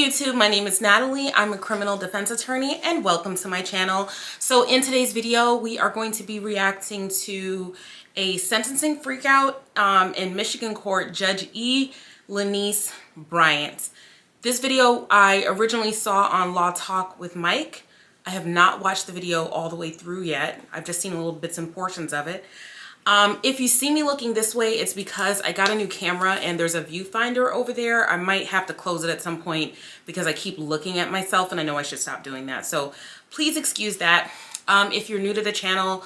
YouTube, my name is Natalie. I'm a criminal defense attorney and welcome to my channel. So in today's video, we are going to be reacting to a sentencing freakout in Michigan court, Judge E. Lanice Bryant. This video I originally saw on Law Talk with Mike. I have not watched the video all the way through yet. I've just seen little bits and portions of it. If you see me looking this way, it's because I got a new camera and there's a viewfinder over there. I might have to close it at some point because I keep looking at myself and I know I should stop doing that. So please excuse that. If you're new to the channel,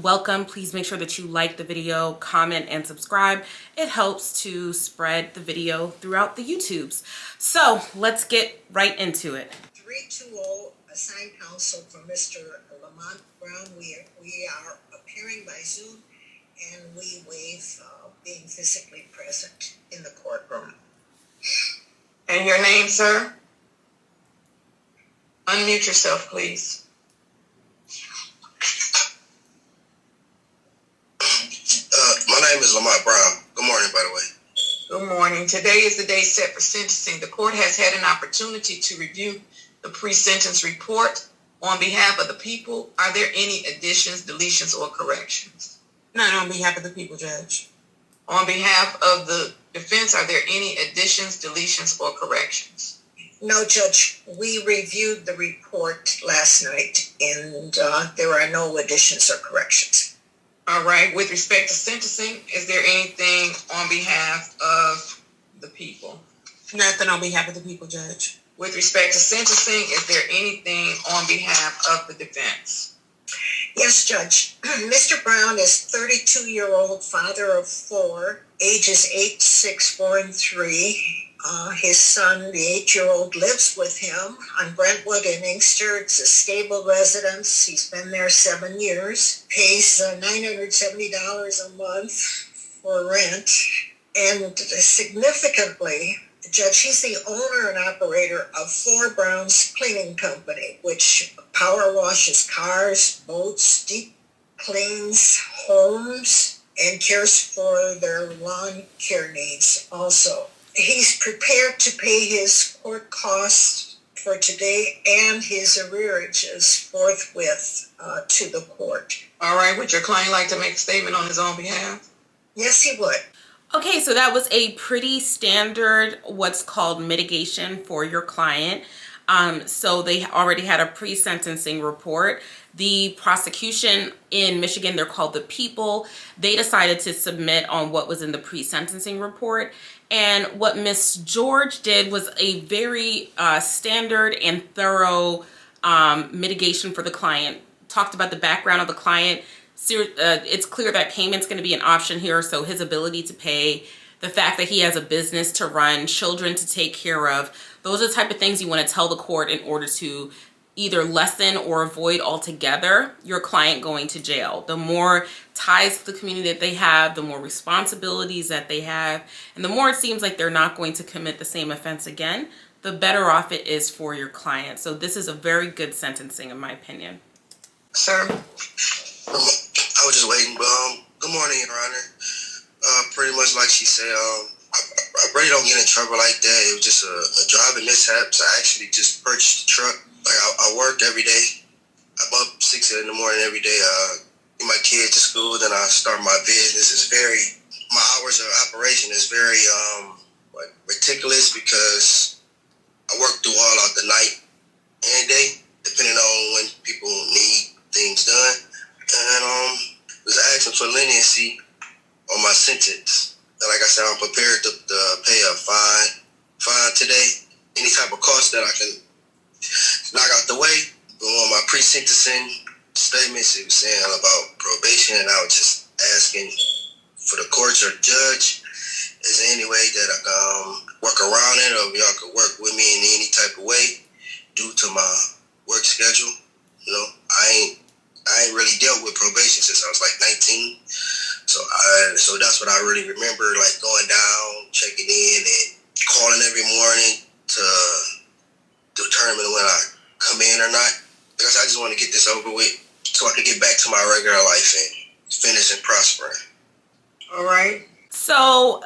welcome. Please make sure that you like the video, comment, and subscribe. It helps to spread the video throughout the YouTubes. So let's get right into it. 320 assigned counsel for Mr. Lamont Brown. We are appearing by Zoom and we waive being physically present in the courtroom. And your name, sir? Unmute yourself, please. My name is Lamont Brown. Good morning, by the way. Good morning. Today is the day set for sentencing. The court has had an opportunity to review the pre-sentence report. On behalf of the people, are there any additions, deletions, or corrections? None on behalf of the people, Judge. On behalf of the defense, are there any additions, deletions, or corrections? No, Judge. We reviewed the report last night and there are no additions or corrections. All right. With respect to sentencing, is there anything on behalf of the people? Nothing on behalf of the people, Judge. With respect to sentencing, is there anything on behalf of the defense? Yes, Judge. Mr. Brown is 32-year-old father of 4, ages 8, 6, 4, and 3. His son, the 8-year-old, lives with him on Brentwood in Inkster. It's a stable residence. He's been there 7 years. Pays $970 a month for rent. And significantly, Judge, he's the owner and operator of 4 Brown's Cleaning Company, which power washes cars, boats, deep cleans homes, and cares for their lawn care needs also. He's prepared to pay his court costs for today and his arrearages forthwith to the court. All right. Would your client like to make a statement on his own behalf? Yes, he would. Okay, so that was a pretty standard what's called mitigation for your client. So they already had a pre-sentencing report. The prosecution in Michigan, they're called the People. They decided to submit on what was in the pre-sentencing report. And what Miss George did was a very standard and thorough mitigation for the client. Talked about the background of the client. It's clear that payment's going to be an option here, so his ability to pay, the fact that he has a business to run, children to take care of, those are the type of things you want to tell the court in order to either lessen or avoid altogether your client going to jail. The more ties to the community that they have, the more responsibilities that they have, and the more it seems like they're not going to commit the same offense again, the better off it is for your client. So this is a very good sentencing in my opinion. Sir? I was just waiting, but good morning, Your Honor. Pretty much like she said, I really don't get in trouble like that. It was just a driving mishap. So I actually just purchased the truck. Like I work every day. I'm up 6 in the morning every day. Get my kids to school, then I start my business. My hours of operation is very meticulous because I work through all of the night and day, depending on when people need things done. And was asking for leniency on my sentence. And like I said, I'm prepared to pay a fine today. Any type of cost that I can knock out the way. But on my pre-sentencing statements, it was saying about probation, and I was just asking for the courts or judge, is there any way that I can work around it, or y'all could work with me in any type of way due to my work schedule? You know, I ain't really dealt with probation since I was like 19. So that's what I really remember, like going down, checking in, and calling every morning to determine when I come in or not. Because I just want to get this over with so I can get back to my regular life and finish and prospering. All right. So,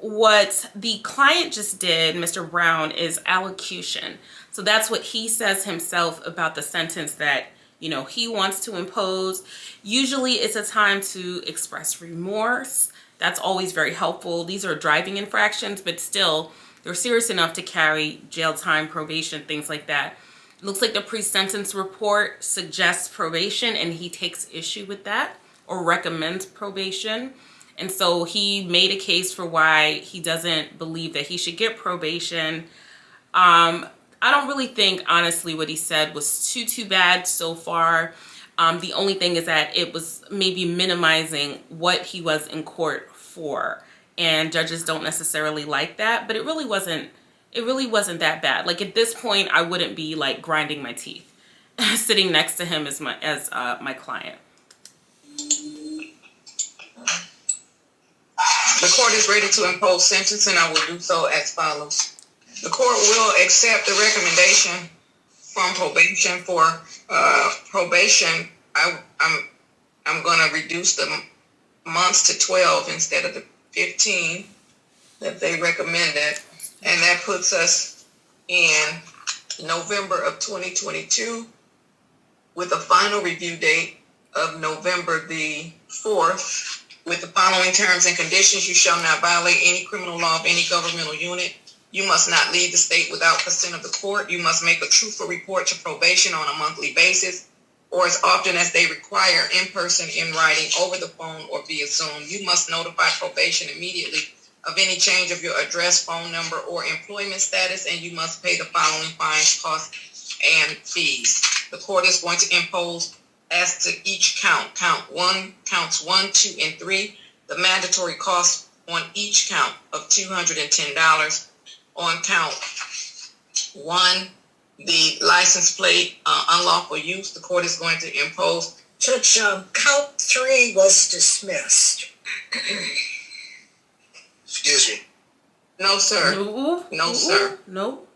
what the client just did, Mr. Brown, is allocution. So that's what he says himself about the sentence that, he wants to impose. Usually it's a time to express remorse. That's always very helpful. These are driving infractions, but still, they're serious enough to carry jail time, probation, things like that. It looks like the pre-sentence report suggests probation, and he takes issue with that or recommends probation. And so he made a case for why he doesn't believe that he should get probation. I don't really think, honestly, what he said was too bad so far. The only thing is that it was maybe minimizing what he was in court for. And judges don't necessarily like that, but it really wasn't that bad. Like, at this point, I wouldn't be like grinding my teeth sitting next to him as my client. The court is ready to impose sentence, and I will do so as follows. The court will accept the recommendation from probation for probation. I'm going to reduce the months to 12 instead of the 15 that they recommended, and that puts us in November of 2022 with a final review date of November the 4th. With the following terms and conditions: you shall not violate any criminal law of any governmental unit. You must not leave the state without consent of the court. You must make a truthful report to probation on a monthly basis, or as often as they require, in person, in writing, over the phone, or via Zoom. You must notify probation immediately of any change of your address, phone number, or employment status, and you must pay the following fines, costs, and fees. The court is going to impose, as to each counts 1, 2, and 3, the mandatory cost on each count of $210. On count 1, the license plate unlawful use, the court is going to impose. Judge, count 3 was dismissed. Excuse me. No, sir. No, sir. No.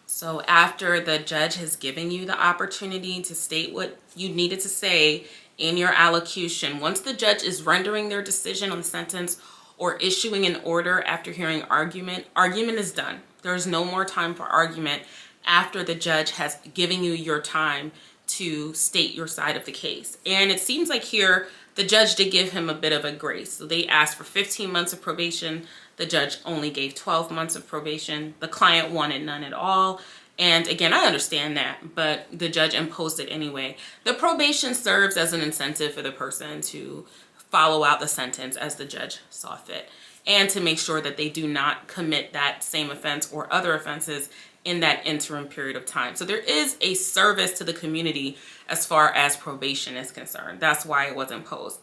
So after the judge has given you the opportunity to state what you needed to say in your allocution, once the judge is rendering their decision on the sentence or issuing an order after hearing argument is done. There's no more time for argument after the judge has given you your time to state your side of the case. And it seems like here the judge did give him a bit of a grace. So they asked for 15 months of probation. The judge only gave 12 months of probation. The client wanted none at all. And again, I understand that, but the judge imposed it anyway. The probation serves as an incentive for the person to follow out the sentence as the judge saw fit, and to make sure that they do not commit that same offense or other offenses in that interim period of time. So there is a service to the community as far as probation is concerned. That's why it was imposed.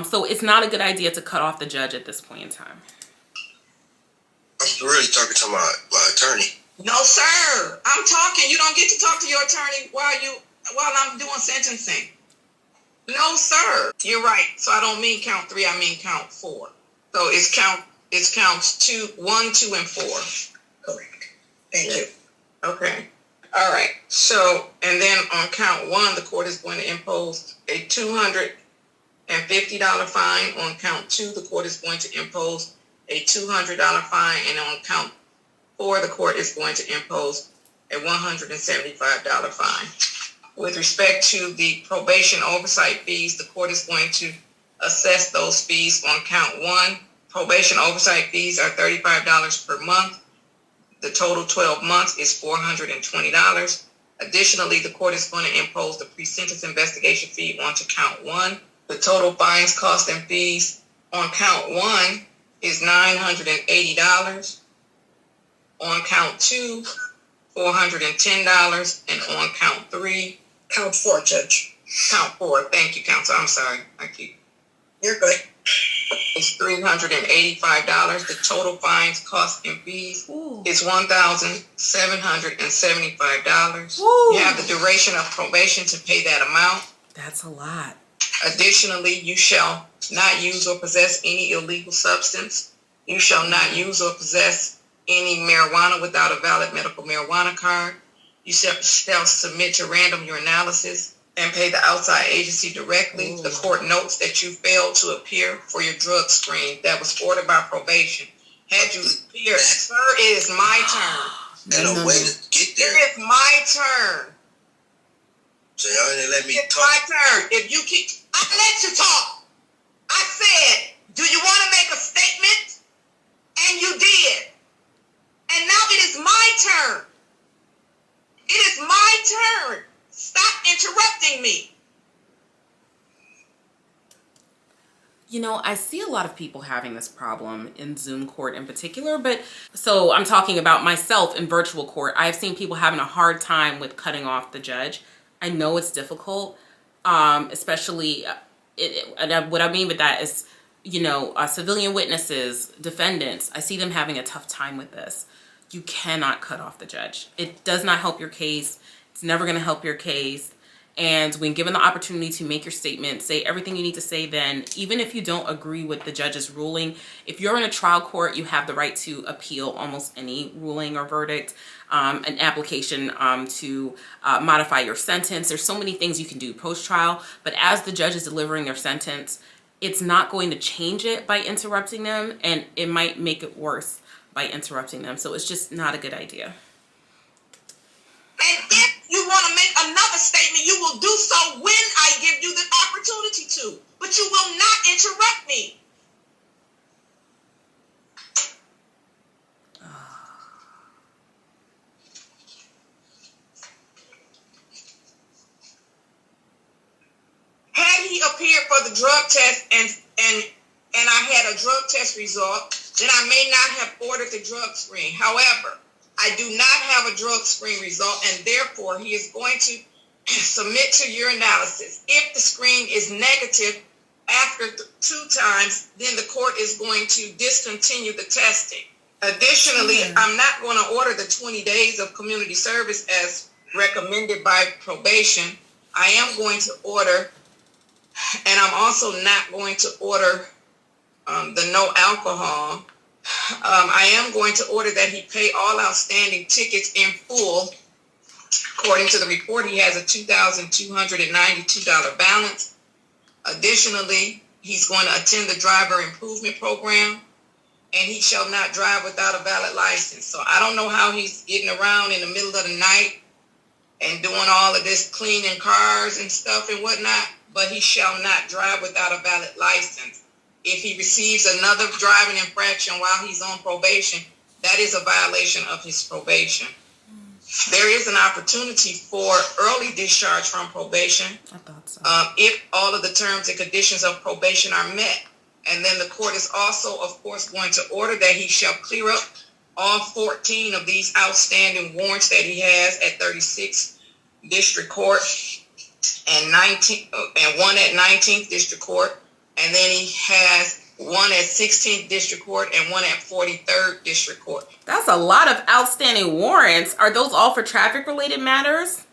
So it's not a good idea to cut off the judge at this point in time. I'm really talking to my attorney. No, sir. I'm talking. You don't get to talk to your attorney while I'm doing sentencing. No, sir. You're right. So I don't mean count 3. I mean count 4. So it's counts 1, 2, and 4. Correct. Thank you. Okay. All right. So, and then on count 1, the court is going to impose a $250 fine. On count 2, the court is going to impose a $200 fine. And on count 4, the court is going to impose a $175 fine. With respect to the probation oversight fees, the court is going to assess those fees on count 1. Probation oversight fees are $35 per month. The total 12 months is $420. Additionally, the court is going to impose the pre-sentence investigation fee onto count 1. The total fines, costs, and fees on count 1 is $980. On count 2, $410, and on count 3, Count 4, Judge. count 4. Thank you, counsel. I'm sorry. You're good. It's $385. The total fines, costs, and fees is $1,775. You have the duration of probation to pay that amount. That's a lot. Additionally, you shall not use or possess any illegal substance. You shall not use or possess any marijuana without a valid medical marijuana card. You shall submit to random urinalysis and pay the outside agency directly. The court notes that you failed to appear for your drug screen that was ordered by probation. Had you appeared, sir, it is my turn. And a way to get there. It is my turn. So y'all didn't let me it's talk. It's my turn. If you keep, I let you talk. I said, do you want to make a statement? And you did. And now it is my turn. It is my turn. Stop interrupting me. You know, I see a lot of people having this problem in Zoom court in particular, but so I'm talking about myself in virtual court. I've seen people having a hard time with cutting off the judge. I know it's difficult, especially, what I mean with that is, you know, civilian witnesses, defendants, I see them having a tough time with this. You cannot cut off the judge. It does not help your case. It's never going to help your case. And when given the opportunity to make your statement, say everything you need to say then, even if you don't agree with the judge's ruling, if you're in a trial court, you have the right to appeal almost any ruling or verdict, an application to modify your sentence. There's so many things you can do post-trial, but as the judge is delivering their sentence, it's not going to change it by interrupting them, and it might make it worse by interrupting them. So it's just not a good idea. And if you want to make another statement, you will do so when I give you the opportunity to. But you will not interrupt me. Had he appeared for the drug test and I had a drug test result, then I may not have ordered the drug screen. However, I do not have a drug screen result, and therefore he is going to submit to your analysis. If the screen is negative after 2 times, then the court is going to discontinue the testing. Additionally, I'm not going to order the 20 days of community service as recommended by probation. I am going to order, and I'm also not going to order the no alcohol. I am going to order that he pay all outstanding tickets in full. According to the report, he has a $2,292 balance. Additionally, he's going to attend the driver improvement program, and he shall not drive without a valid license. So I don't know how he's getting around in the middle of the night and doing all of this cleaning cars and stuff and whatnot, but he shall not drive without a valid license. If he receives another driving infraction while he's on probation, that is a violation of his probation. There is an opportunity for early discharge from probation. I thought so. If all of the terms and conditions of probation are met. And then the court is also, of course, going to order that he shall clear up all 14 of these outstanding warrants that he has at 36th District Court and 19 and one at 19th District Court. And then he has one at 16th District Court and one at 43rd District Court. That's a lot of outstanding warrants. Are those all for traffic-related matters?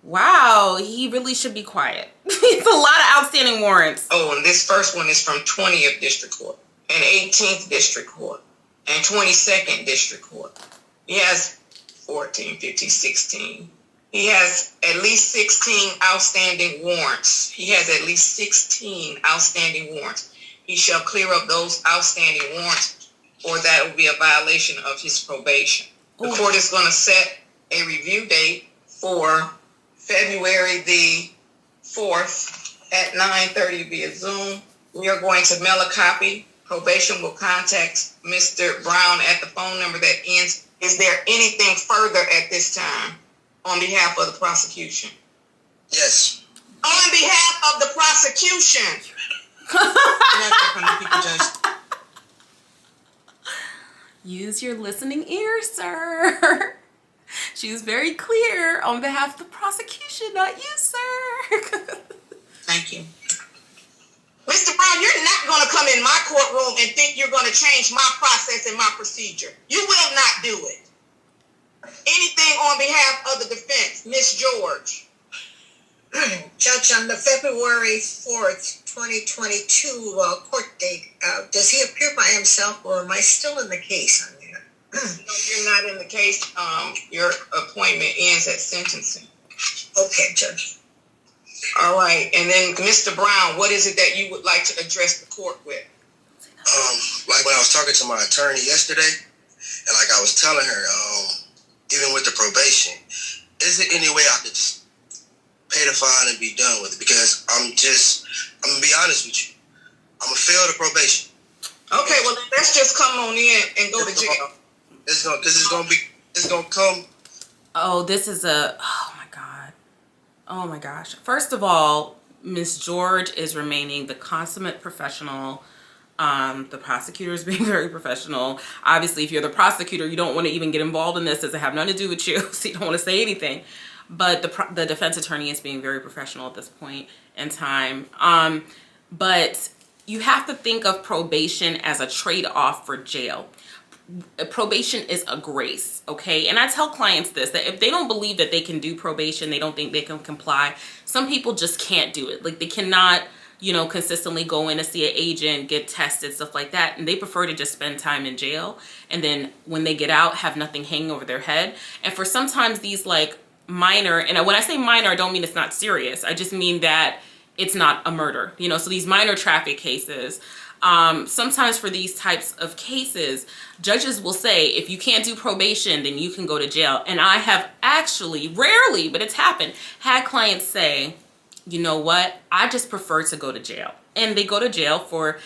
Wow, he really should be quiet. It's a lot of outstanding warrants. Oh, and this first one is from 20th District Court and 18th District Court and 22nd District Court. He has 14, 15, 16. He has at least 16 outstanding warrants. He has at least 16 outstanding warrants. He shall clear up those outstanding warrants, or that will be a violation of his probation. The court is going to set a review date for February the 4th at 9:30 via Zoom. We are going to mail a copy. Probation will contact Mr. Brown at the phone number that ends. Is there anything further at this time on behalf of the prosecution? Yes. On behalf of the prosecution. Use your listening ears, sir. She was very clear on behalf of the prosecution, not you, sir. Thank you. Mr. Brown, you're not going to come in my courtroom and think you're going to change my process and my procedure. You will not do it. Anything on behalf of the defense, Miss George? Judge, on the February 4th, 2022 court date, does he appear by himself, or am I still in the case on that? No, you're not in the case. Your appointment ends at sentencing. Okay, Judge. All right, and then Mr. Brown, what is it that you would like to address the court with? Like when I was talking to my attorney yesterday, and like I was telling her, even with the probation, is there any way I could just pay the fine and be done with it? Because I'm gonna be honest with you, I'm gonna fail the probation. Okay, well then let's just come on in and go to jail. It's gonna come. Oh, oh my gosh. First of all, Miss George is remaining the consummate professional. The prosecutor is being very professional. Obviously, if you're the prosecutor, you don't want to even get involved in this. It doesn't have nothing to do with you, so you don't want to say anything. But the defense attorney is being very professional at this point in time. But you have to think of probation as a trade-off for jail. Probation is a grace, okay? And I tell clients this, that if they don't believe that they can do probation, they don't think they can comply, some people just can't do it. Like, they cannot, consistently go in to see an agent, get tested, stuff like that. And they prefer to just spend time in jail. And then when they get out, have nothing hanging over their head. And for sometimes these like minor, and when I say minor, I don't mean it's not serious. I just mean that it's not a murder, so these minor traffic cases, sometimes for these types of cases, judges will say, if you can't do probation, then you can go to jail. And I have actually, rarely, but it's happened, had clients say, you know what, I just prefer to go to jail. And they go to jail for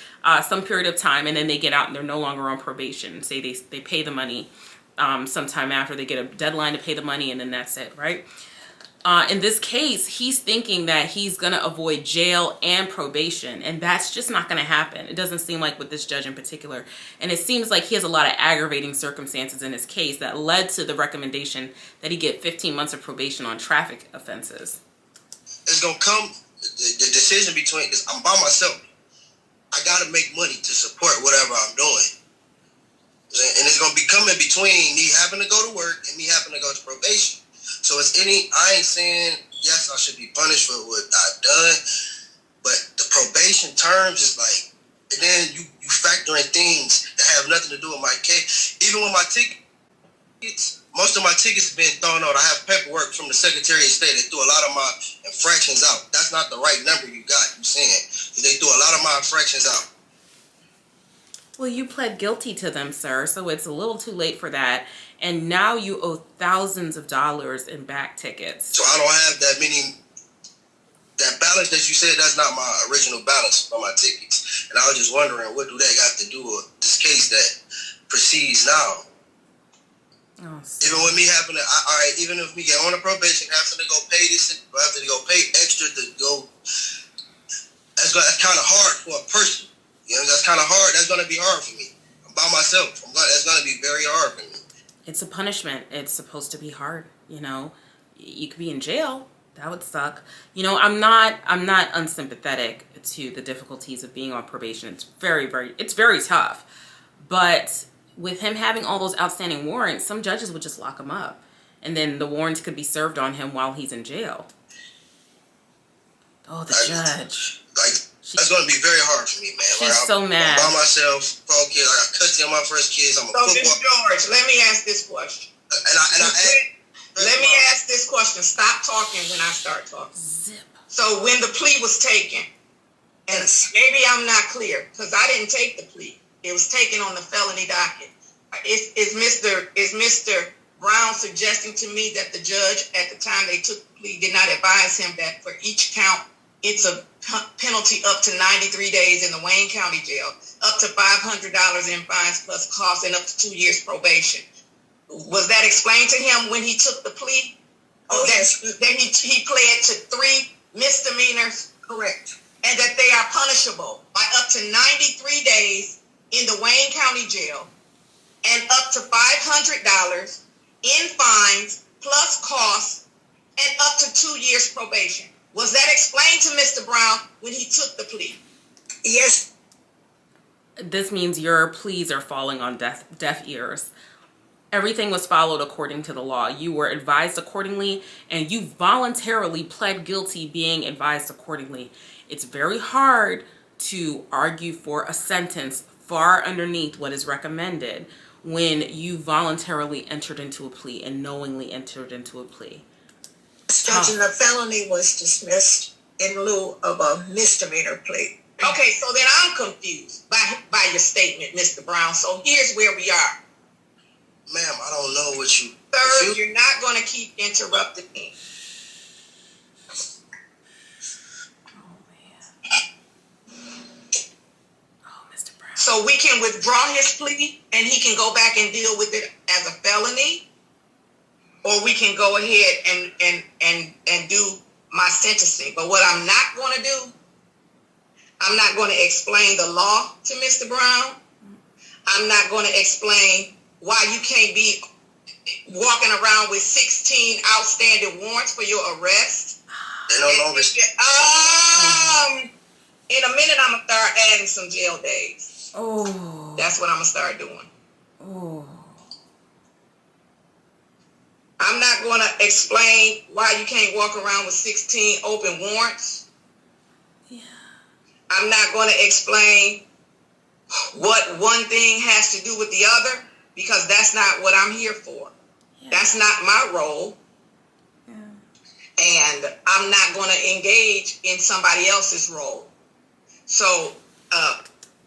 some period of time, and then they get out and they're no longer on probation. Say they pay the money sometime after, they get a deadline to pay the money, and then that's it, right? In this case, he's thinking that he's going to avoid jail and probation, and that's just not going to happen. It doesn't seem like with this judge in particular. And it seems like he has a lot of aggravating circumstances in his case that led to the recommendation that he get 15 months of probation on traffic offenses. It's going to come, the decision between, because I'm by myself. I got to make money to support whatever I'm doing. And it's going to be coming between me having to go to work and me having to go to probation. So I ain't saying, yes, I should be punished for what I've done, but the probation terms is like, and then you factor in things that have nothing to do with my case. Even with my tickets, most of my tickets have been thrown out. I have paperwork from the Secretary of State. They threw a lot of my infractions out. That's not the right number you got, you saying. They threw a lot of my infractions out. Well, you pled guilty to them, sir, so it's a little too late for that. And now you owe thousands of dollars in back tickets. So I don't have that many. That balance that you said, that's not my original balance for my tickets. And I was just wondering, what do that got to do with this case that proceeds now? Oh, even with me having to, even if we get on a probation, having to go pay this, having to go pay extra to go, that's kind of hard for a person. That's kind of hard. That's going to be hard for me. I'm by myself. That's going to be very hard for me. It's a punishment. It's supposed to be hard. You could be in jail. That would suck. I'm not unsympathetic to the difficulties of being on probation. It's very tough. But with him having all those outstanding warrants, some judges would just lock him up. And then the warrants could be served on him while he's in jail. Oh, the judge. That's going to be very hard for me, man. She's so mad. I'm by myself, 4 kids. I got custody of my first kids. I'm a football. So, Ms. George, let me ask this question. Let me ask this question. Stop talking when I start talking. Zip. So, when the plea was taken, and maybe I'm not clear, because I didn't take the plea. It was taken on the felony docket. Is Mr. Brown suggesting to me that the judge, at the time they took the plea, did not advise him that for each count, it's a penalty up to 93 days in the Wayne County Jail, up to $500 in fines plus costs, and up to 2 years probation? Was that explained to him when he took the plea? Oh, yes. That he pled to 3 misdemeanors? Correct. And that they are punishable by up to 93 days in the Wayne County Jail and up to $500 in fines plus costs and up to 2 years probation. Was that explained to Mr. Brown when he took the plea? Yes. This means your pleas are falling on deaf ears. Everything was followed according to the law. You were advised accordingly, and you voluntarily pled guilty being advised accordingly. It's very hard to argue for a sentence far underneath what is recommended when you voluntarily entered into a plea and knowingly entered into a plea. Judge, and the felony was dismissed. in lieu of a misdemeanor plea. Okay, so then I'm confused by your statement, Mr. Brown. So here's where we are. Ma'am, I don't know what you... Sir, you're not going to keep interrupting me. So we can withdraw his plea and he can go back and deal with it as a felony, or we can go ahead and do my sentencing. But what I'm not going to do, I'm not going to explain the law to Mr. Brown. I'm not going to explain why you can't be walking around with 16 outstanding warrants for your arrest. They no longer... In a minute, I'm going to start adding some jail days. Oh. That's what I'm going to start doing. Oh. I'm not going to explain why you can't walk around with 16 open warrants. Yeah. I'm not going to explain what one thing has to do with the other, because that's not what I'm here for. Yeah. That's not my role. Yeah. And I'm not going to engage in somebody else's role. So,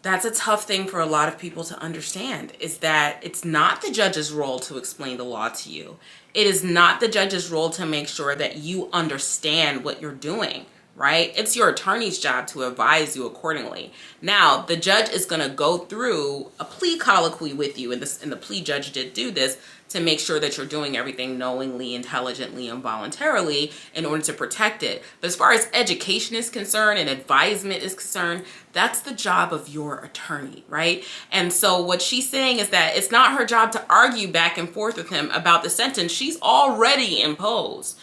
that's a tough thing for a lot of people to understand, is that it's not the judge's role to explain the law to you. It is not the judge's role to make sure that you understand what you're doing, right? It's your attorney's job to advise you accordingly. Now, the judge is going to go through a plea colloquy with you, and the plea judge did do this to make sure that you're doing everything knowingly, intelligently, and voluntarily in order to protect it. But as far as education is concerned and advisement is concerned, that's the job of your attorney, right? And so what she's saying is that it's not her job to argue back and forth with him about the sentence she's already imposed.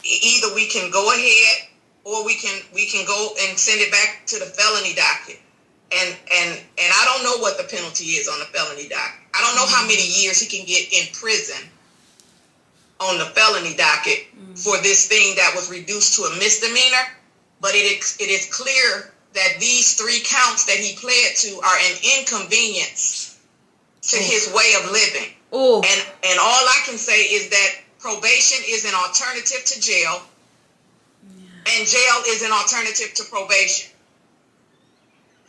Either we can go ahead or we can go and send it back to the felony docket. And I don't know what the penalty is on the felony docket. I don't know how many years he can get in prison on the felony docket for this thing that was reduced to a misdemeanor. But it is clear that these 3 counts that he pled to are an inconvenience to his way of living. And all I can say is that probation is an alternative to jail, and jail is an alternative to probation.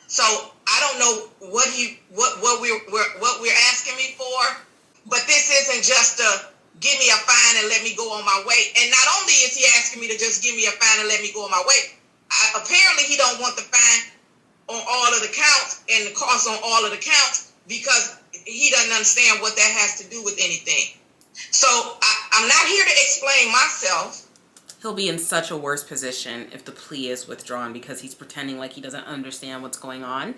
So I don't know what we're asking me for, but this isn't just a give me a fine and let me go on my way. And not only is he asking me to just give me a fine and let me go on my way, apparently he don't want the fine on all of the counts and the cost on all of the counts, because he doesn't understand what that has to do with anything. So I'm not here to explain myself. He'll be in such a worse position if the plea is withdrawn, because he's pretending like he doesn't understand what's going on,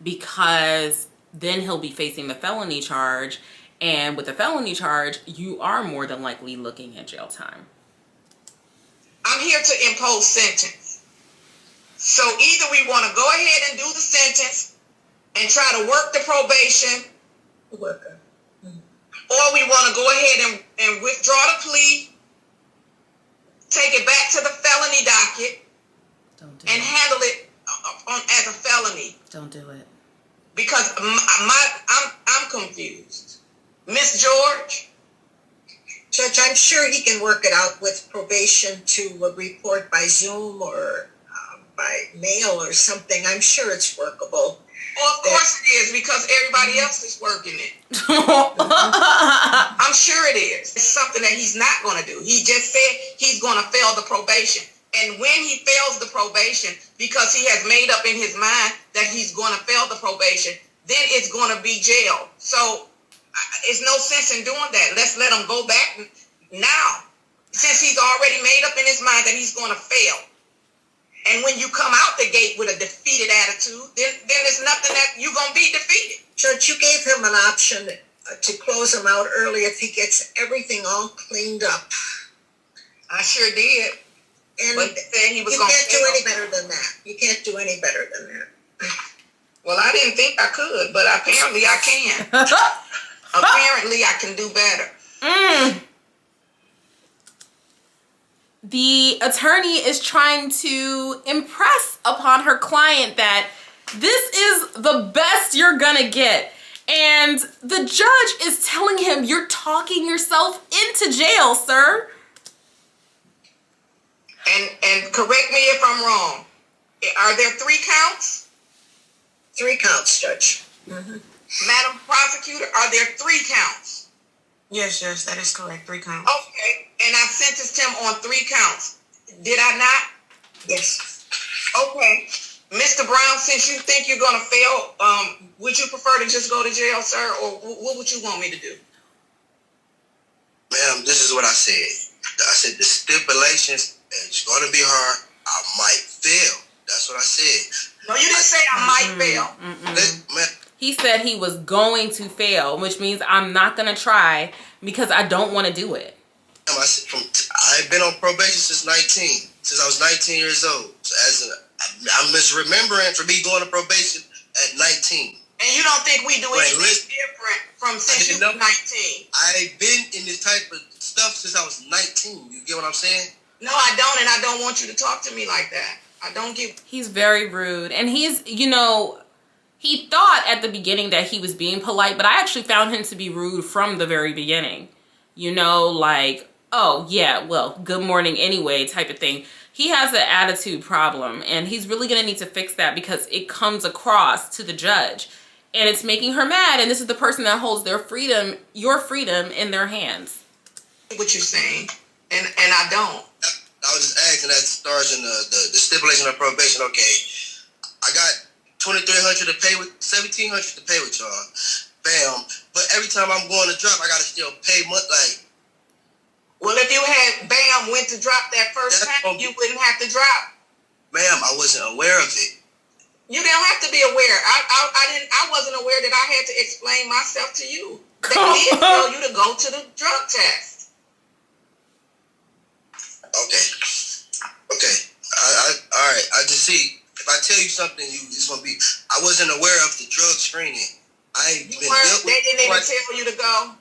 because then he'll be facing the felony charge. And with the felony charge, you are more than likely looking at jail time. I'm here to impose sentence. So either we want to go ahead and do the sentence and try to work the probation, or we want to go ahead and withdraw the plea, take it back to the felony docket, and handle it as a felony. Don't do it. Because I'm confused. Miss George? Judge, I'm sure he can work it out with probation to report by Zoom or by mail or something. I'm sure it's workable. Well, of course it is, because everybody else is working it. I'm sure it is. It's something that he's not going to do. He just said he's going to fail the probation. And when he fails the probation, because he has made up in his mind that he's going to fail the probation, then it's going to be jail. So it's no sense in doing that. Let's let him go back now, since he's already made up in his mind that he's going to fail. And when you come out the gate with a defeated attitude, then there's nothing that you're going to be defeated. Judge, you gave him an option to close him out early if he gets everything all cleaned up. I sure did. And but then he was you can't do any better than that. You can't do any better than that. Well, I didn't think I could, but apparently I can. Apparently I can do better. The attorney is trying to impress upon her client that this is the best you're gonna get. And the judge is telling him, you're talking yourself into jail, sir. And correct me if I'm wrong. Are there 3 counts? 3 counts, Judge. Madam Prosecutor, are there 3 counts? Yes, Judge, that is correct. 3 counts. Okay, and I sentenced him on 3 counts. Did I not? Yes. Okay. Mr. Brown, since you think you're going to fail, would you prefer to just go to jail, sir, or what would you want me to do? Ma'am, this is what I said. I said the stipulations, it's going to be hard. I might fail. That's what I said. No, you didn't say I might fail. He said he was going to fail, which means I'm not going to try because I don't want to do it. I've been on probation since I was 19 years old. So I'm misremembering for me going to probation at 19. And you don't think we do anything different from since you were 19? I've been in this type of stuff since I was 19. You get what I'm saying? No, I don't, and I don't want you to talk to me like that. I don't get... He's very rude. And he's, you know, he thought at the beginning that he was being polite, but I actually found him to be rude from the very beginning. You know, like, oh, yeah, well, good morning anyway type of thing. He has an attitude problem, and he's really going to need to fix that because it comes across to the judge. And it's making her mad, and this is the person that holds their freedom, your freedom, in their hands. What you're saying, and I don't. I was just asking that starts in the stipulation of probation. Okay, I got $2,300 to pay with, $1,700 to pay with y'all. Bam. But every time I'm going to drop, I gotta still pay like. Well, if you had Bam went to drop that first time, you wouldn't have to drop. Ma'am, I wasn't aware of it. You don't have to be aware. I wasn't aware that I had to explain myself to you. They did tell you to go to the drug test. Okay. All right. I just see. If I tell you something, it's gonna be. I wasn't aware of the drug screening. I ain't been dealt with. They didn't even tell you to go.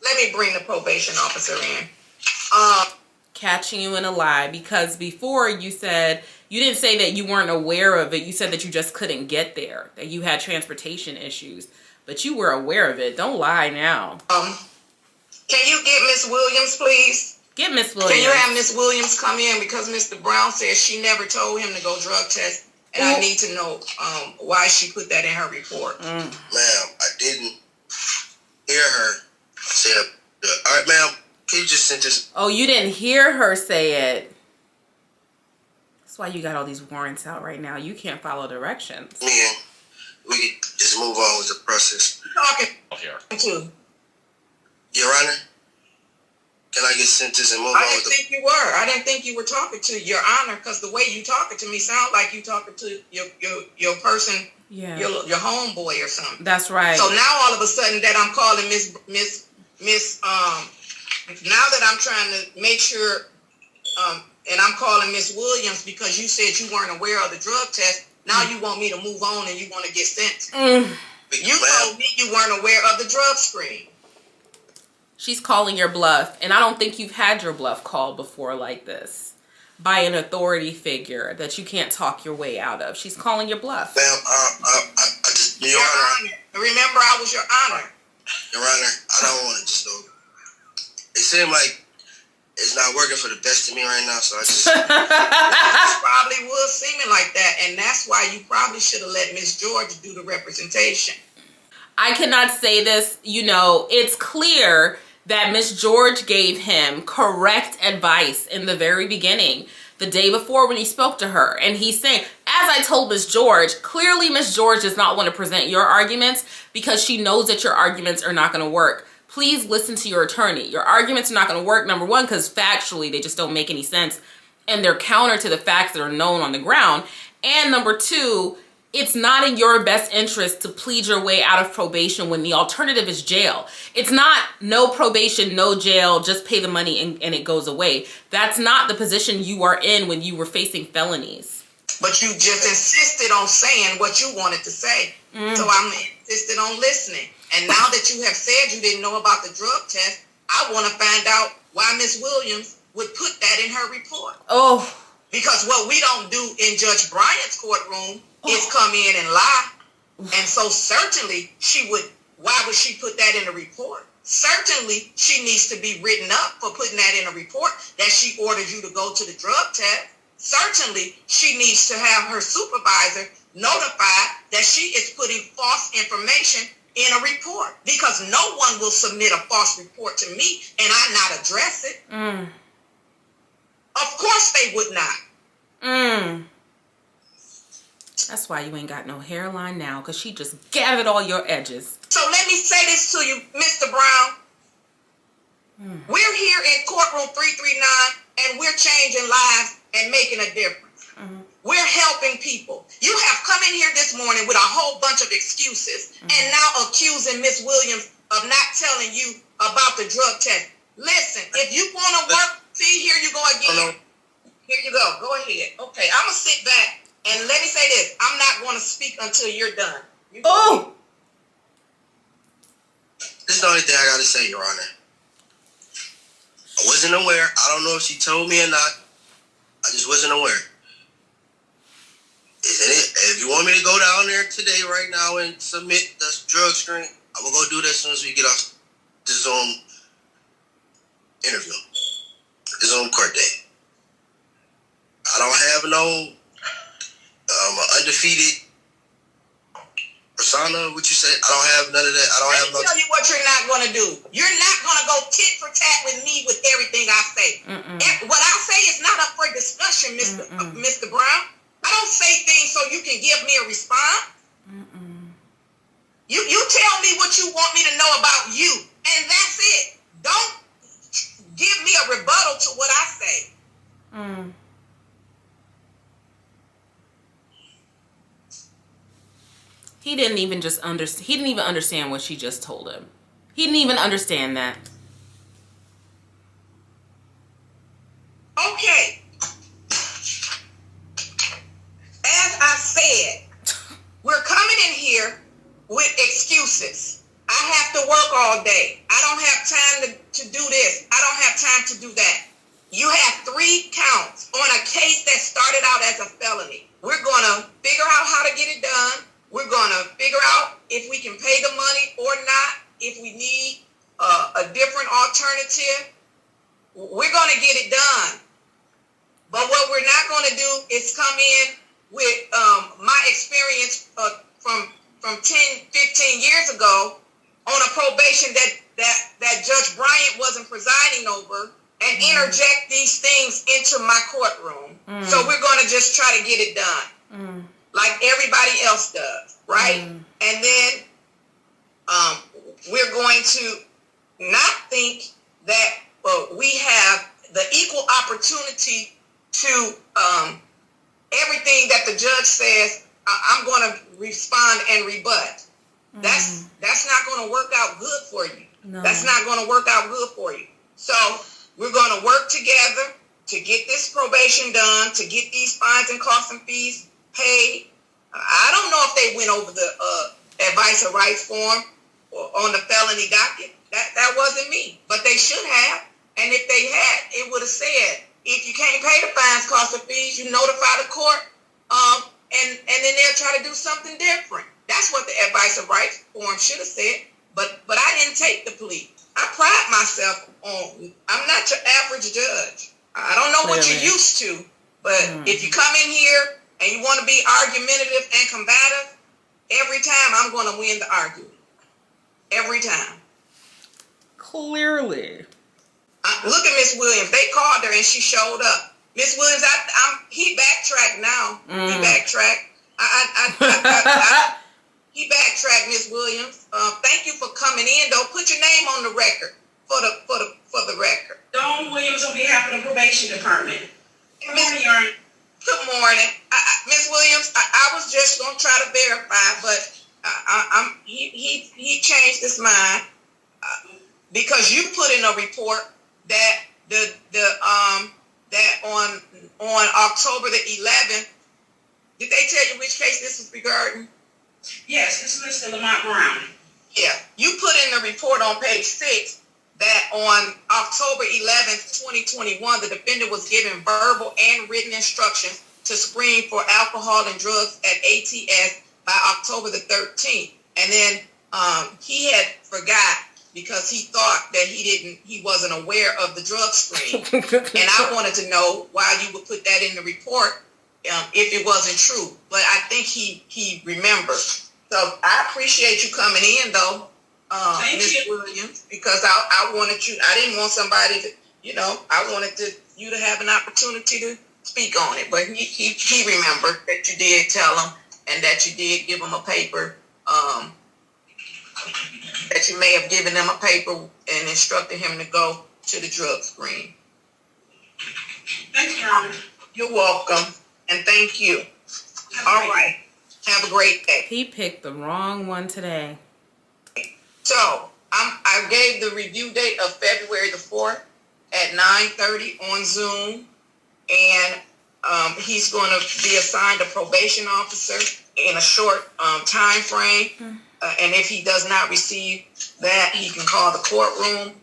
Let me bring the probation officer in. Catching you in a lie, because before you said, you didn't say that you weren't aware of it. You said that you just couldn't get there, that you had transportation issues, but you were aware of it. Don't lie now. Can you get Miss Williams, please? Get Miss Williams. Can you have Miss Williams come in, because Mr. Brown says she never told him to go drug test, and I need to know why she put that in her report. Ma'am, I didn't hear her say it. All right, ma'am, can you just send this? Oh, you didn't hear her say it. That's why you got all these warrants out right now. You can't follow directions. Man, we can just move on with the process. Talking Here. to. Your Honor, can I get sentenced and move on I with didn't think you were. I didn't think you were talking to Your Honor, because the way you talking to me sound like you talking to your person, Yeah. your homeboy or something. That's right. So now all of a sudden that I'm calling Miss now that I'm trying to make sure and I'm calling Miss Williams because you said you weren't aware of the drug test. Now you want me to move on and you want to get sentenced. You told me you weren't aware of the drug screen. She's calling your bluff, and I don't think you've had your bluff called before like this by an authority figure that you can't talk your way out of. She's calling your bluff. Ma'am, I just, Your Honor. Remember, I was Your Honor. Your Honor, I don't want to just go. It seemed like it's not working for the best of me right now, so I just... It probably was seeming like that, and that's why you probably should have let Miss George do the representation. I cannot say this, you know, it's clear that Miss George gave him correct advice in the very beginning, the day before when he spoke to her. And he's saying, as I told Miss George, clearly Miss George does not want to present your arguments because she knows that your arguments are not going to work. Please listen to your attorney. Your arguments are not going to work, number one, because factually they just don't make any sense. And they're counter to the facts that are known on the ground. And number two, it's not in your best interest to plead your way out of probation when the alternative is jail. It's not no probation, no jail, just pay the money and it goes away. That's not the position you are in when you were facing felonies. But you just insisted on saying what you wanted to say. So I'm insisted on listening. And now that you have said you didn't know about the drug test, I want to find out why Miss Williams would put that in her report. Oh. Because what we don't do in Judge Bryant's courtroom is come in and lie. And so certainly why would she put that in the report? Certainly, she needs to be written up for putting that in a report that she ordered you to go to the drug test. Certainly, she needs to have her supervisor notify that she is putting false information in a report, because no one will submit a false report to me and I not address it. Of course they would not. That's why you ain't got no hairline now, because she just gathered all your edges. So let me say this to you, Mr. Brown. We're here in courtroom 339 and we're changing lives and making a difference. We're helping people. You have come in here this morning with a whole bunch of excuses and now accusing Miss Williams of not telling you about the drug test. Listen, if you want to work, see, here you go again. Here you go. Go ahead. Okay, I'm going to sit back and let me say this. I'm not going to speak until you're done. Oh! This is the only thing I gotta say, Your Honor. I wasn't aware. I don't know if she told me or not. I just wasn't aware. If you want me to go down there today, right now, and submit the drug screen, I will go do that as soon as we get off the Zoom interview, the Zoom court day. I don't have no undefeated persona, what you say. I don't have none of that. I don't have no. Let me tell you what you're not going to do. You're not going to go tit for tat with me with everything I say. What I say is not up for discussion, Mr. Brown. I don't say things so you can give me a response. You tell me what you want me to know about you, and that's it. Don't give me a rebuttal to what I say. He didn't even understand what she just told him. He didn't even understand that. Okay. As I said, we're coming in here with excuses. I have to work all day. I don't have time to do this. I don't have time to do that. You have 3 counts on a case that started out as a felony. We're going to figure out how to get it done. We're going to figure out if we can pay the money or not, if we need a different alternative. We're going to get it done. But what we're not going to do is come in with my experience from 10, 15 years ago on a probation that Judge Bryant wasn't presiding over and interject these things into my courtroom. So we're going to just try to get it done. Like everybody else does, right? And then we're going to not think that we have the equal opportunity to everything that the judge says. I'm going to respond and rebut. That's not going to work out good for you. No. That's not going to work out good for you. So we're going to work together to get this probation done, to get these fines and costs and fees paid. I don't know if they went over the advice of rights form or on the felony docket. That wasn't me, but they should have. And if they had, it would have said, if you can't pay the fines, costs, and fees, you notify the court, and then they'll try to do something different. That's what the advice of rights form should have said. But I didn't take the plea. I pride myself on. I'm not your average judge. I don't know what you're used to, but if you come in here and you want to be argumentative and combative, every time I'm going to win the argument. Every time. Clearly. Look at Miss Williams. They called her and she showed up. Miss Williams, he backtracked now. He backtracked. He backtracked, Miss Williams. Thank you for coming in, though. Put your name on the record for the record. Dawn Williams on behalf of the probation department. Good morning, Your Honor. Good morning, Miss Williams. I was just gonna try to verify, but he changed his mind because you put in a report that that on October the 11th. Did they tell you which case this is regarding? Yes, this is Mr. Lamont Brown. Yeah, you put in the report on page 6 that on October 11th, 2021, the defendant was given verbal and written instructions to screen for alcohol and drugs at ATS by October the 13th. And then he had forgot because he thought that he wasn't aware of the drug screen. And I wanted to know why you would put that in the report if it wasn't true. But I think he remembered. So I appreciate you coming in, though, Ms. Williams, because I wanted you. I didn't want somebody to, I wanted you to have an opportunity to speak on it. But he remembered that you did tell him and that you did give him a paper. That you may have given them a paper and instructed him to go to the drug screen. Thanks, Your Honor. You're welcome, and thank you. All right. Have a great day. He picked the wrong one today. So I gave the review date of February the 4th at 9:30 on Zoom, and he's going to be assigned a probation officer in a short time frame. And if he does not receive that, he can call the courtroom.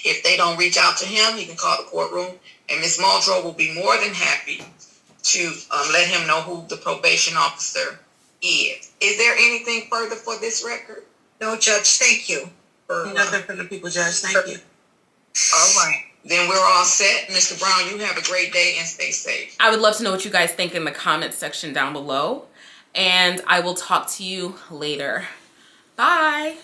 If they don't reach out to him, he can call the courtroom. And Ms. Muldrow will be more than happy to let him know who the probation officer is. Is there anything further for this record? No, Judge, thank you. Nothing from the people, Judge. Thank you. All right. Then we're all set. Mr. Brown, you have a great day and stay safe. I would love to know what you guys think in the comments section down below. And I will talk to you later. Bye.